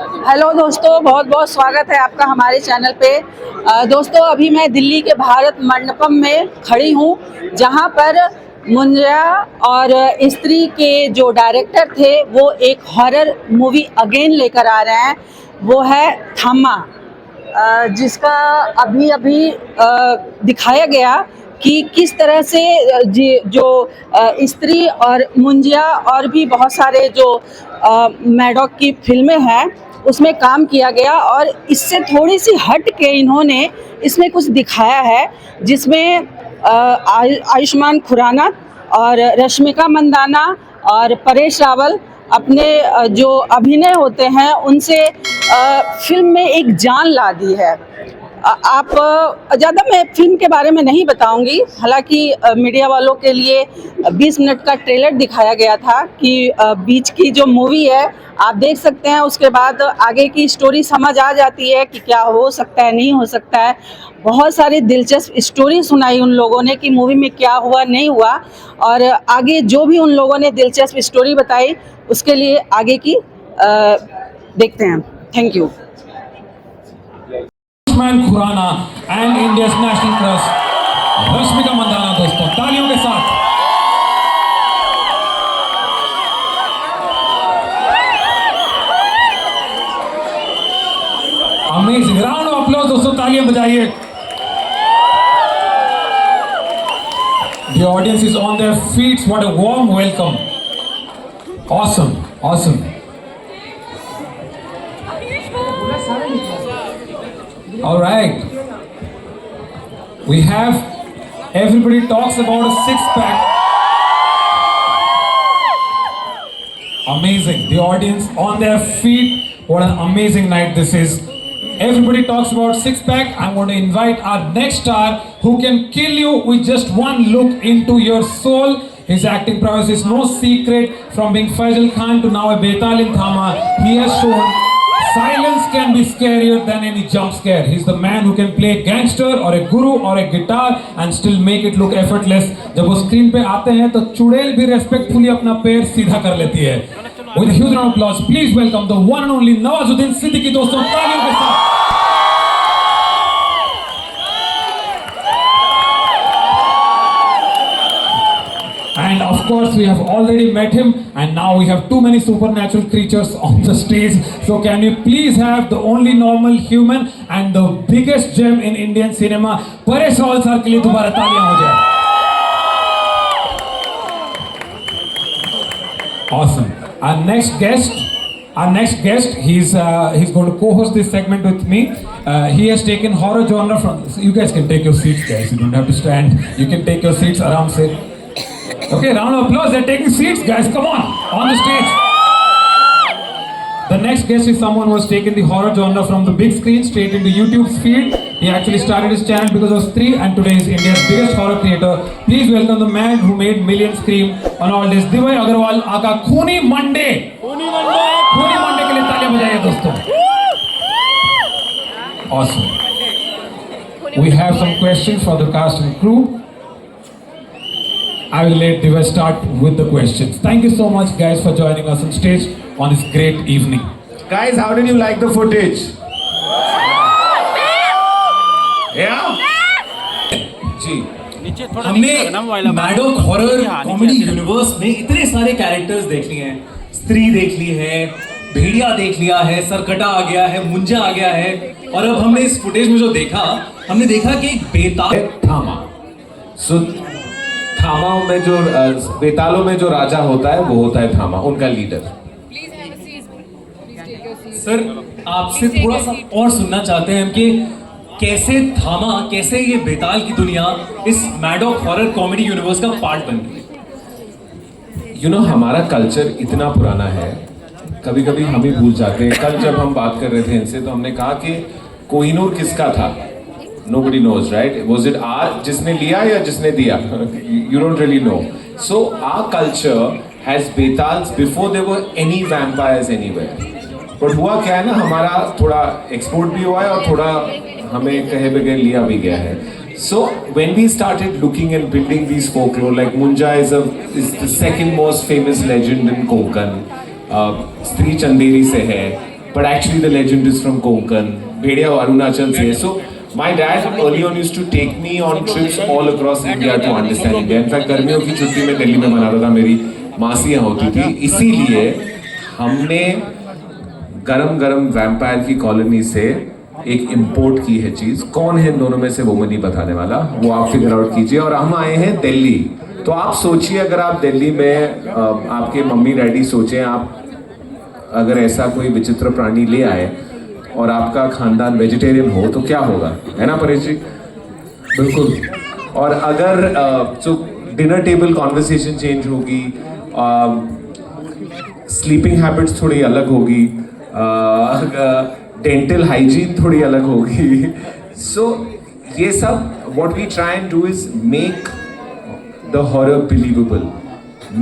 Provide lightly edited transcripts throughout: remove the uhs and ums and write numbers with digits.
Hello दोस्तों, बहुत बहुत स्वागत है आपका हमारे चैनल पे। दोस्तों, अभी मैं दिल्ली के भारत मंडपम में खड़ी हूँ, जहाँ पर मुंजा और स्त्री के जो डायरेक्टर थे वो एक हॉरर मूवी अगेन लेकर आ रहे हैं। वो है थामा, जिसका अभी अभी दिखाया गया कि किस तरह से जो स्त्री और मुंजिया और भी बहुत सारे जो मैडॉक की फिल्में हैं उसमें काम किया गया, और इससे थोड़ी सी हट के इन्होंने इसमें कुछ दिखाया है, जिसमें आयुष्मान खुराना और रश्मिका मंदाना और परेश रावल अपने जो अभिनय होते हैं उनसे फिल्म में एक जान ला दी है। आप ज़्यादा मैं फिल्म के बारे में नहीं बताऊंगी, हालांकि मीडिया वालों के लिए 20 मिनट का ट्रेलर दिखाया गया था कि बीच की जो मूवी है आप देख सकते हैं, उसके बाद आगे की स्टोरी समझ आ जाती है कि क्या हो सकता है, नहीं हो सकता है। बहुत सारी दिलचस्प स्टोरी सुनाई उन लोगों ने कि मूवी में क्या हुआ नहीं हुआ, और आगे जो भी उन लोगों ने दिलचस्प स्टोरी बताई उसके लिए आगे की देखते हैं। Thank you. Ayushmann Khurrana and India's national crush Rashmika Mandanna, दोस्तों तालियों के साथ। अमेजिंग, राउंड ऑफ अप्लॉज दोस्तों, तालियां बजाइए। The audience is on their feet. What a warm welcome. Awesome, awesome. All right. We have, everybody talks about a six-pack. Amazing. The audience on their feet. What an amazing night this is. Everybody talks about six-pack. I'm going to invite our next star who can kill you with just one look into your soul. His acting prowess is no secret. From being Faisal Khan to now a Betal in Thama, he has shown silence can be scarier than any jump scare. He's the man who can play a gangster or a guru or a guitar and still make it look effortless. जब वो screen पे आते हैं तो चुड़ैल भी respectfully अपना पैर सीधा कर लेती है। With a huge round of applause, please welcome the one and only Nawazuddin Siddiqui, दोस्तों तालियों के साथ। And of course we have already met him, and now we have too many supernatural creatures on the stage. So can you please have the only normal human and the biggest gem in Indian cinema, Paresh Rawal sir के लिए दोबारा तालियां हो जाए। Awesome. Our next guest, he's going to co-host this segment with me. He has taken horror genre from. You guys can take your seats, guys. You don't have to stand. You can take your seats around, say. Okay, round of applause. They're taking seats, guys. Come on the stage. The next guest is someone who has taken the horror genre from the big screen straight into YouTube's feed. He actually started his channel because of Stree, and today is India's biggest horror creator. Please welcome the man who made millions scream on all this, Divay Agarwal, aka खूनी Monday. खूनी Monday के लिए तालियां बजाइए दोस्तों। Awesome. We have some questions for the cast and crew. I will let Divya start with the questions. Thank you so much, guys, for joining us on stage on this great evening. Guys, how did you like the footage? Yeah? जी, हमने Maddock horror comedy universe में इतने सारे characters देख लिए हैं। स्त्री देख ली है, भेड़िया देख लिया है, सरकटा आ गया है, मुंजा आ गया है, और अब हमने इस फुटेज में जो देखा, हमने देखा कि एक बेताल थामा। सो थामा में जो बेतालों में जो राजा होता है वो होता है थामा, उनका लीडर। सर, आपसे थोड़ा सा और सुनना चाहते हैं हम कि कैसे थामा, कैसे ये बेताल की दुनिया इस मैडॉक हॉरर कॉमेडी यूनिवर्स का पार्ट बन गई। You know, हमारा कल्चर इतना पुराना है, कभी कभी हम ही भूल जाते हैं। कल जब हम बात कर रहे थे इनसे तो हमने कहा कि कोहिनूर किसका था? Nobody knows, right? Was it our जिसने लिया या जिसने दिया? You don't really know. So our culture has betals before there were any vampires anywhere. But हुआ क्या है ना, हमारा थोड़ा एक्सपोर्ट भी हुआ है और थोड़ा हमें कहे बगैर लिया भी गया है। So when we started looking and building these folklore, like Munja is the second most famous legend in Konkan. स्त्री चंदेरी से है, but actually the legend is from Konkan. Bhedia Arunachal se. So my dad early on used to take me on trips all across India to understand India. In fact, गर्मियों की छुट्टी में दिल्ली में मनाता था, मेरी मासियाँ होती थी. इसीलिए हमने गरम गरम वैम्पायर की कॉलोनी से एक इंपोर्ट की है चीज. कौन है इन दोनों में से वो मैं नहीं बताने वाला, वो आप फिगर आउट कीजिए. और हम आए हैं दिल्ली. तो आप सोचिए, अगर आप दिल्ली में आपके मम्मी डैडी सोचें, आप अगर ऐसा कोई विचित्र प्राणी ले आए और आपका खानदान वेजिटेरियन हो तो क्या होगा, है ना परेश जी? बिल्कुल. और अगर तो डिनर टेबल कॉन्वर्सेशन चेंज होगी, स्लीपिंग हैबिट्स थोड़ी अलग होगी, डेंटल हाइजीन थोड़ी अलग होगी. सो ये सब what we try and do is make the horror believable,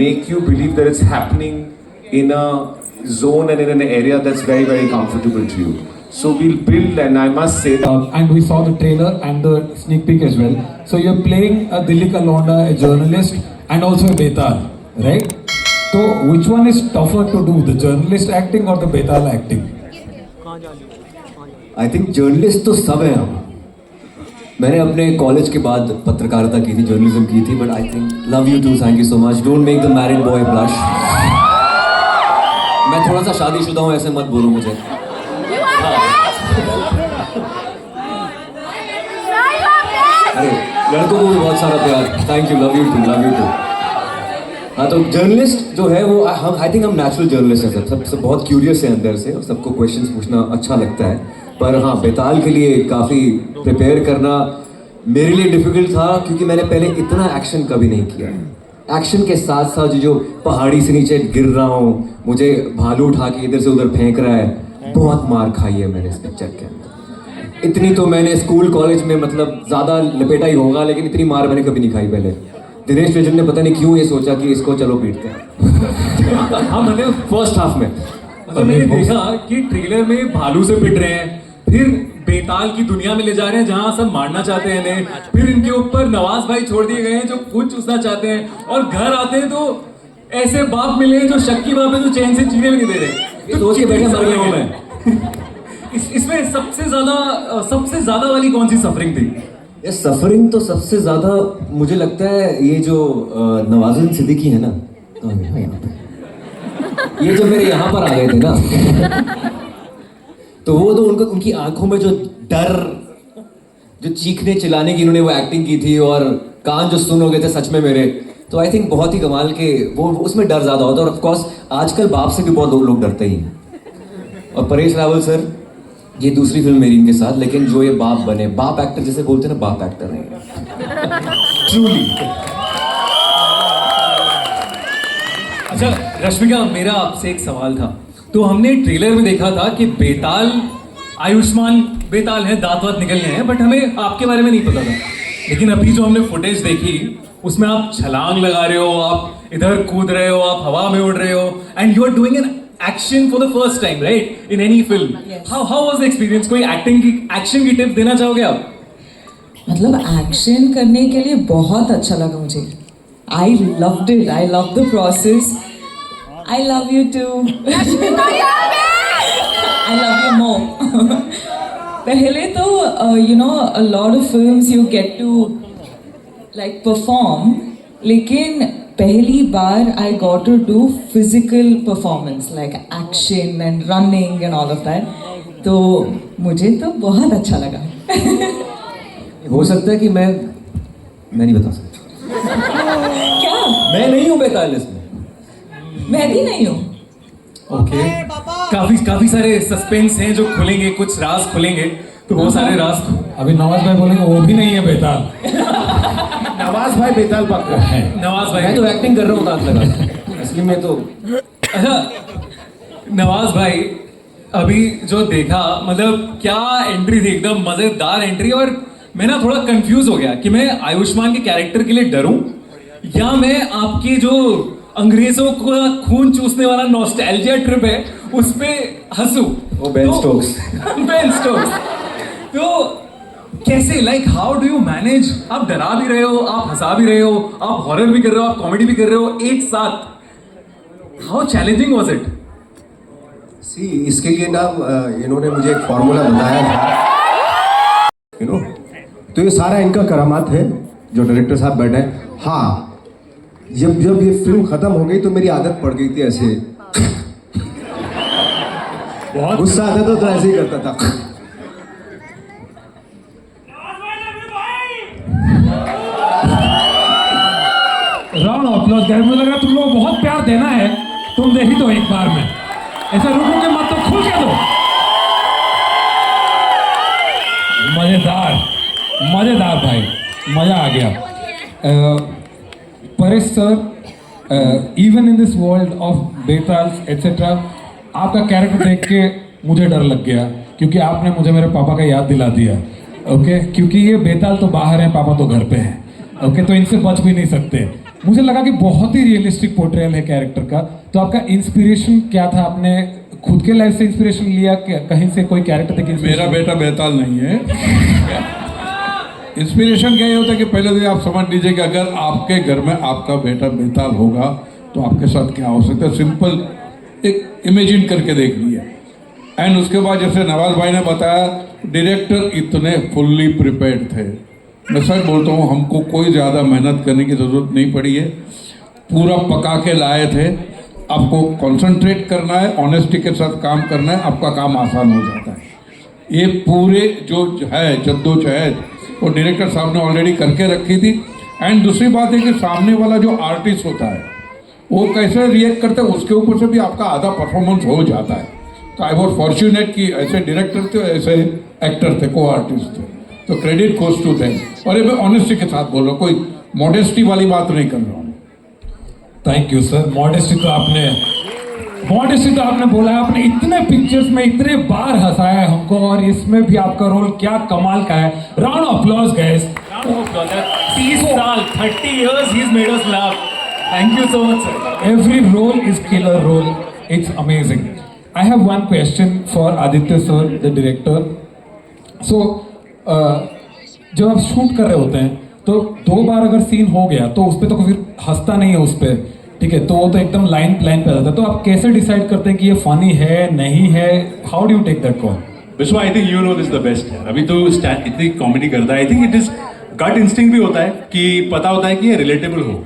make you believe that it's happening in a zone and in an area that's very very comfortable to you. So we'll build, and I must say that And we saw the trailer and the sneak peek as well. So you're playing a Dilli Ka Londa, a journalist, and also a Betal, right? So which one is tougher to do, the journalist acting or the Betal acting? I think journalist तो सब हैं हम. मैंने अपने college के बाद पत्रकारिता की थी, जर्नलिज्म की थी, but I think love you too, thank you so much. Don't make the married boy blush. मैं थोड़ा सा शादीशुदा हूँ, ऐसे मत बोलो मुझे. अरे लड़कों को भी बहुत सारा प्यार. Thank you, love you too, love you too. हाँ, तो जर्नलिस्ट जो है वो हम, आई थिंक हम नेचुरल जर्नलिस्ट हैं. सब बहुत क्यूरियस है अंदर से, और सबको क्वेश्चंस पूछना अच्छा लगता है. पर हाँ, बेताल के लिए काफ़ी प्रिपेयर करना मेरे लिए डिफिकल्ट था, क्योंकि मैंने पहले इतना एक्शन कभी नहीं किया. एक्शन के साथ साथ जो पहाड़ी से नीचे गिर रहा हूँ, मुझे भालू उठा के इधर से उधर फेंक रहा है, बहुत मार खाई है मैंने इस पिक्चर के अंदर. इतनी तो मैंने स्कूल कॉलेज में मतलब ज़्यादा लपेटा ही होगा, लेकिन इतनी मार मैंने कभी नहीं खाई पहले. दिनेश विजन ने पता नहीं क्यों ये सोचा कि इसको चलो पीटते हैं. हाँ, मैंने फर्स्ट हाफ में मैंने देखा कि ट्रेलर में भालू से पिट रहे हैं, फिर बेताल की दुनिया में ले जा रहे हैं जहां सब मारना चाहते हैं इन्हें, फिर इनके ऊपर नवाज भाई छोड़ दिए गए हैं जो खून चूसना चाहते हैं, और घर आते हैं तो ऐसे बाप मिले हैं जो शक्की बाप है जो चैन से जीने भी नहीं दे रहे. तो सोच के बैठे मर गया हूं मैं. इसमें सबसे ज्यादा वाली कौन सी सफरिंग थी? ये सफरिंग तो सबसे ज्यादा मुझे लगता है ये जो नवाजुद्दीन सिद्दीकी है ना, तो यहाँ पे ये जो मेरे यहाँ पर आ गए थे ना, तो वो तो उनकी आंखों में जो डर, जो चीखने चिल्लाने की इन्होंने वो एक्टिंग की थी, और कान जो सुन हो गए थे सच में मेरे, तो आई थिंक बहुत ही कमाल के वो उसमें डर ज़्यादा होता है. और ऑफ कोर्स आजकल बाप से भी बहुत लोग डरते ही हैं. और परेश रावल सर, ये दूसरी फिल्म मेरी इनके साथ, लेकिन जो ये बाप बने, बाप एक्टर जैसे बोलते हैं ना, बाप एक्टर नहीं ट्रूली. अच्छा रश्मिका, मेरा आपसे एक सवाल था. तो हमने ट्रेलर में देखा था कि बेताल आयुष्मान बेताल है, दांत वात निकलने हैं, बट हमें आपके बारे में नहीं पता था. लेकिन अभी जो हमने फुटेज देखी उसमें आप छलांग लगा रहे हो, आप इधर कूद रहे हो, आप हवा में उड़ रहे हो, and you are doing an action for the first time, right, in any film. How was the experience? कोई एक्शन की टिप देना चाहोगे आप? मतलब एक्शन करने के लिए बहुत अच्छा लगा मुझे. I loved it, I love the process. I love you too. I love you more. पहले तो you know a lot of films you get to like perform, लेकिन पहली बार I got to do physical performance like action and running and all of that. तो मुझे तो बहुत अच्छा लगा. हो सकता है कि मैं नहीं बता सकता. क्या? मैं नहीं हूँ बेताल इसमें. मैं भी नहीं हूँ. ओके, काफी सारे सस्पेंस हैं जो खुलेंगे, कुछ राज खुलेंगे, तो वो सारे राज अभी नवाज भाई बोलेंगे वो भी नहीं है बेताल. नवाज भाई बेताल पक्का है. नवाज भाई मैं तो एक्टिंग कर रहा हूँ दांत लगा. असली में तो अच्छा नवाज भाई, अभी जो देखा, मतलब क्या एंट्री थी, एकदम मजेदार एंट्री. और मैं ना थोड़ा कंफ्यूज हो गया कि मैं आयुष्मान के कैरेक्टर के लिए डरूं या मैं आपकी जो अंग्रेजों को खून चूसने वाला नॉस्टैल्जिया ट्रिप है उस पे हंसू. वो बेन स्टोक्स. Ben Stokes. तो कैसे, like how do you manage? आप डरा भी रहे हो, आप हंसा भी रहे हो, आप हॉरर भी कर रहे हो, आप कॉमेडी भी कर रहे हो एक साथ. How challenging was it? See इसके लिए ना इन्होंने मुझे एक फॉर्मूला बताया था, तो ये सारा इनका करामात है जो डायरेक्टर साहब बैठे हैं। हाँ, जब जब ये फिल्म खत्म हो गई तो मेरी आदत पड़ गई थी ऐसे, बहुत गुस्सा आता था तो ऐसे ही करता था। Round of applause guys. मुझे लग रहा है तुम लोग बहुत प्यार देना है, तुम दे ही दो एक बार में, ऐसा रुकोगे मत, तो खुल के दो। मजेदार मजेदार भाई, मजा आ गया। Paresh sir, even in this world of Betaal etcetera, आपका कैरेक्टर देख के मुझे डर लग गया, क्योंकि आपने मुझे मेरे पापा का याद दिला दिया। ओके, क्योंकि ये बेताल तो बाहर है, पापा तो घर पे हैं। ओके, तो इनसे बच भी नहीं सकते। मुझे लगा कि बहुत ही रियलिस्टिक पोर्ट्रेयल है कैरेक्टर का। तो आपका इंस्पिरेशन क्या था? आपने खुद के लाइफ से इंस्पिरेशन लिया, कहीं से कोई कैरेक्टर देख? मेरा बेटा बेताल नहीं है। इंस्पिरेशन क्या ये होता है कि पहले तो आप समझ लीजिए कि अगर आपके घर में आपका बेटा बेताल होगा तो आपके साथ क्या हो सकता है, सिंपल एक इमेजिन करके देख लिया। एंड उसके बाद जैसे नवाज भाई ने बताया, डायरेक्टर इतने फुल्ली प्रिपेयर्ड थे। मैं सच बोलता हूँ, हमको कोई ज़्यादा मेहनत करने की ज़रूरत नहीं पड़ी है, पूरा पका के लाए थे। आपको कंसंट्रेट करना है, ऑनेस्टी के साथ काम करना है, आपका काम आसान हो जाता है। ये पूरे जो है जद्दोजहद वो डायरेक्टर साहब ने ऑलरेडी करके रखी थी। एंड दूसरी बात है कि सामने वाला जो आर्टिस्ट होता है वो कैसे रिएक्ट करता है, उसके ऊपर से भी आपका आधा परफॉर्मेंस हो जाता है। तो आई वॉज फॉर्चुनेट कि ऐसे डायरेक्टर थे, ऐसे एक्टर थे, को आर्टिस्ट थे, तो क्रेडिट गोज टू देम। और ये मैं ऑनेस्टी के साथ बोल रहा हूँ, कोई मॉडेस्टी वाली बात नहीं कर रहा हूँ। Thank you sir. मॉडेस्टी तो आपने बोला है, आपने इतने पिक्चर्स में इतने बार हंसाया है हमको, और इसमें भी आपका रोल क्या कमाल का है। Round of applause guys. 30 साल, 30 years he's made us laugh. Thank you so much sir. Every role is killer role. It's amazing. I have one question for Aditya sir, the director. So जब आप shoot कर रहे होते हैं तो 2 बार अगर scene हो गया तो उस पर तो फिर हंसता नहीं है उस पर, ठीक है, तो वो तो एकदम लाइन प्लान पे आ जाता है। तो आप कैसे डिसाइड करते हैं कि ये फनी है नहीं है? How do you take that call? Vishwa, I think you know this the best. अभी तो इतनी कॉमेडी करता है, I think it is gut instinct भी होता है कि पता होता है कि ये रिलेटेबल हो।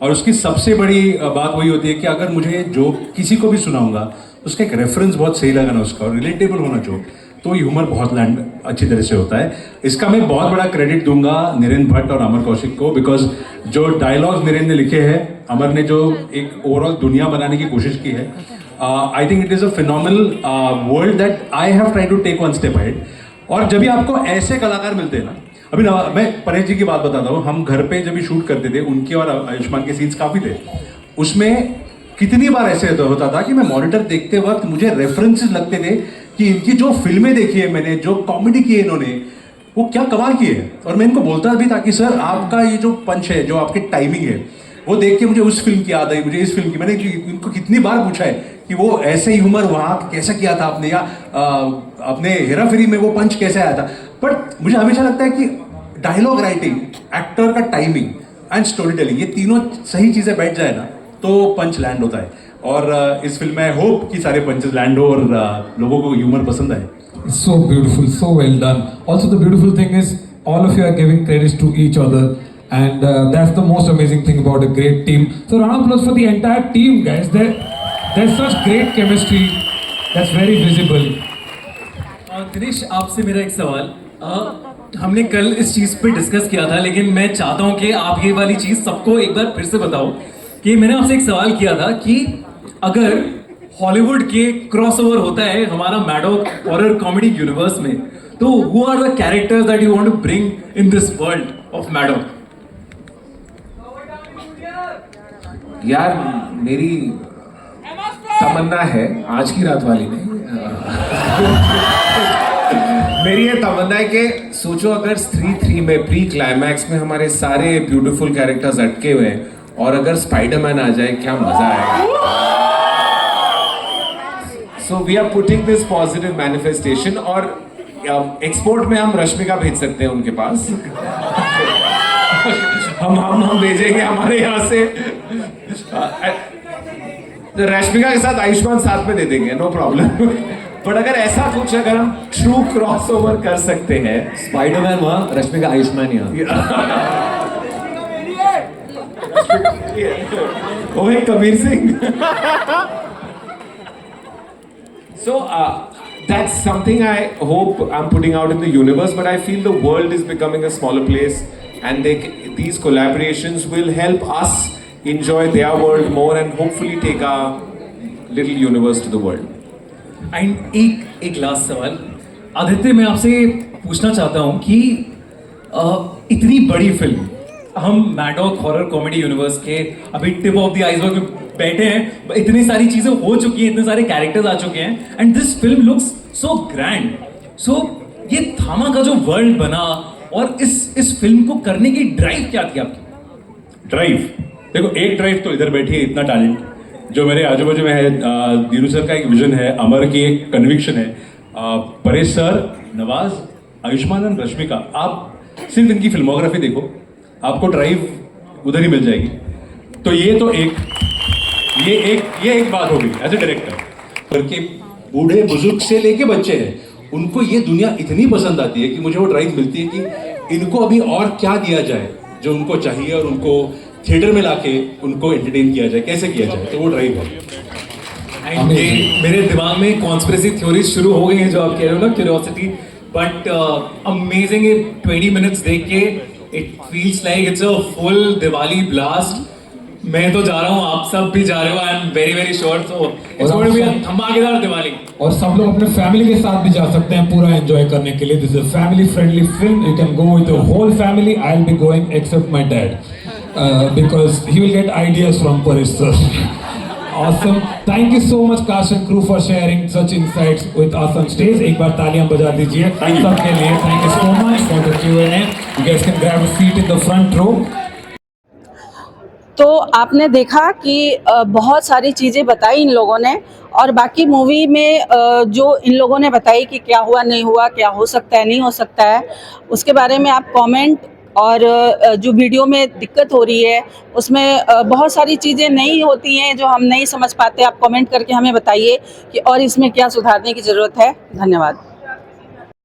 और उसकी सबसे बड़ी बात वही होती है कि अगर मुझे जो किसी को भी सुनाऊंगा उसका एक रेफरेंस बहुत सही लगाना उसका, और रिलेटेबल होना जो, तो ह्यूमर बहुत लैंड अच्छी तरह से होता है। इसका मैं बहुत बड़ा क्रेडिट दूंगा नीरेंद्र भट्ट और अमर कौशिक को, बिकॉज जो डायलॉग्स नीरेंद्र ने लिखे हैं, अमर ने जो एक ओवरऑल दुनिया बनाने की कोशिश की है, I think it is a phenomenal world that I have try to take one step ahead. और जब भी आपको ऐसे कलाकार मिलते हैं ना, अभी मैं परेश जी की बात बताता हूँ, हम घर पे जब भी शूट करते थे, उनके और आयुष्मान के सीन्स काफ़ी थे, उसमें कितनी बार ऐसे होता था कि मैं मॉनिटर देखते वक्त मुझे रेफरेंसेस लगते थे कि इनकी जो फिल्में देखी है मैंने, जो कॉमेडी की है इन्होंने, वो क्या कमाल की है। और मैं इनको बोलता भी था कि सर आपका ये जो पंच है, जो आपकी टाइमिंग है, वो देख के मुझे उस फिल्म की याद आई, मुझे इस फिल्म की। मैंने इनको कितनी बार पूछा है कि वो ऐसे ह्यूमर वहाँ कैसा किया था आपने, या अपने हेरा फेरी में वो पंच कैसे आया था। बट मुझे हमेशा लगता है कि डायलॉग राइटिंग, एक्टर का टाइमिंग एंड स्टोरी टेलिंग, ये तीनों सही चीज़ें बैठ जाए ना तो पंच लैंड होता है। और इस फिल्म में होप कि सारे पंचेस लैंड हो और लोगों को ह्यूमर पसंद आए। So beautiful, so well done. Also the beautiful thing is all of you are giving credits to each other, and that's the most amazing thing about a great team. So round of applause for the entire team, guys. There's such great chemistry that's very visible. Dinesh, आपसे मेरा एक सवाल, हमने कल इस चीज़ पे discuss किया था, लेकिन मैं चाहता हूँ कि आप ये वाली चीज़ सबको एक बार फिर से बताओ कि मैंने आपसे एक सवाल किया था कि अगर हॉलीवुड के क्रॉसओवर होता है हमारा मैडॉक हॉरर कॉमेडी यूनिवर्स में, तो who are the characters that you want to bring in this world of Maddock? यार मेरी तमन्ना है, आज की रात वाली नहीं, मेरी ये तमन्ना है कि सोचो अगर स्त्री 3 में प्री क्लाइमैक्स में हमारे सारे ब्यूटीफुल कैरेक्टर्स अटके हुए हैं और अगर स्पाइडरमैन आ जाए, क्या मजा आएगा। So we are putting this positive manifestation, और एक्सपोर्ट में हम रश्मिका भेज सकते हैं उनके पास। हम भेजेंगे हमारे यहाँ से। तो रश्मिका के साथ आयुष्मान साथ में दे देंगे, नो प्रॉब्लम। बट अगर ऐसा कुछ अगर हम ट्रू क्रॉसओवर कर सकते हैं, स्पाइडरमैन वहाँ, रश्मिका आयुष्मान यहाँ। ओए Kabir Singh. So that's something I hope I'm putting out in the universe, but I feel the world is becoming a smaller place, and these collaborations will help us enjoy their world more and hopefully take our little universe to the world. And एक last सवाल आदित्य, मैं आपसे पूछना चाहता हूँ कि इतनी बड़ी फिल्म, हम मैडॉक हॉरर कॉमेडी यूनिवर्स के अभी टिप ऑफ द आइसबर्ग में बैठे हैं, इतनी सारी चीजें हो चुकी हैं, इतने सारे कैरेक्टर्स आ चुके हैं, and this film looks so grand. So ये थामा का जो वर्ल्ड बना और इस फिल्म को करने की ड्राइव क्या थी आपकी? ड्राइव देखो, एक ड्राइव तो इधर बैठी है, इतना टैलेंट जो मेरे आजू बाजू में है। धीरू सर का एक विजन है, अमर की एक कन्विक्शन है, परेश सर, नवाज, आयुष्मान और रश्मिका, आप सिर्फ इनकी फिल्मोग्राफी देखो, आपको ड्राइव उधर ही मिल जाएगी। तो ये एक बात हो गई एज ए डायरेक्टर, करके बूढ़े बुजुर्ग से लेके बच्चे हैं, उनको ये दुनिया इतनी पसंद आती है कि मुझे वो ड्राइव मिलती है कि इनको अभी और क्या दिया जाए जो उनको चाहिए, और उनको थिएटर में लाके उनको एंटरटेन किया जाए, कैसे किया जाए, तो वो ड्राइव है। एंड मेरे दिमाग में कॉन्स्पिरेसी थ्योरीज शुरू हो गई हैं जो आप कह रहे हो ना, क्यूरियोसिटी, बट अमेजिंग। 20 मिनट्स देख के it feels like it's a full Diwali blast. मैं तो जा रहा हूँ, आप सब भी जा रहे हो, I am very very sure. So it's going to be a धमाकेदार दिवाली। और सब लोग अपने फैमिली के साथ भी जा सकते हैं पूरा एंजॉय करने के लिए। This is a family friendly film, you can go with the whole family. I will be going except my dad because he will get ideas from Paresh sir. Awesome. Thank you so much cast and crew for sharing such insights with us on stage. एक बार तालियां बजा दीजिए सबके लिए। Thank you so much for the Q&A. You guys can grab a seat in the front row. तो आपने देखा कि बहुत सारी चीज़ें बताई इन लोगों ने, और बाकी मूवी में जो इन लोगों ने बताई कि क्या हुआ नहीं हुआ, क्या हो सकता है नहीं हो सकता है, उसके बारे में आप कमेंट, और जो वीडियो में दिक्कत हो रही है उसमें बहुत सारी चीज़ें नहीं होती हैं जो हम नहीं समझ पाते, आप कमेंट करके हमें बताइए कि और इसमें क्या सुधारने की ज़रूरत है। धन्यवाद।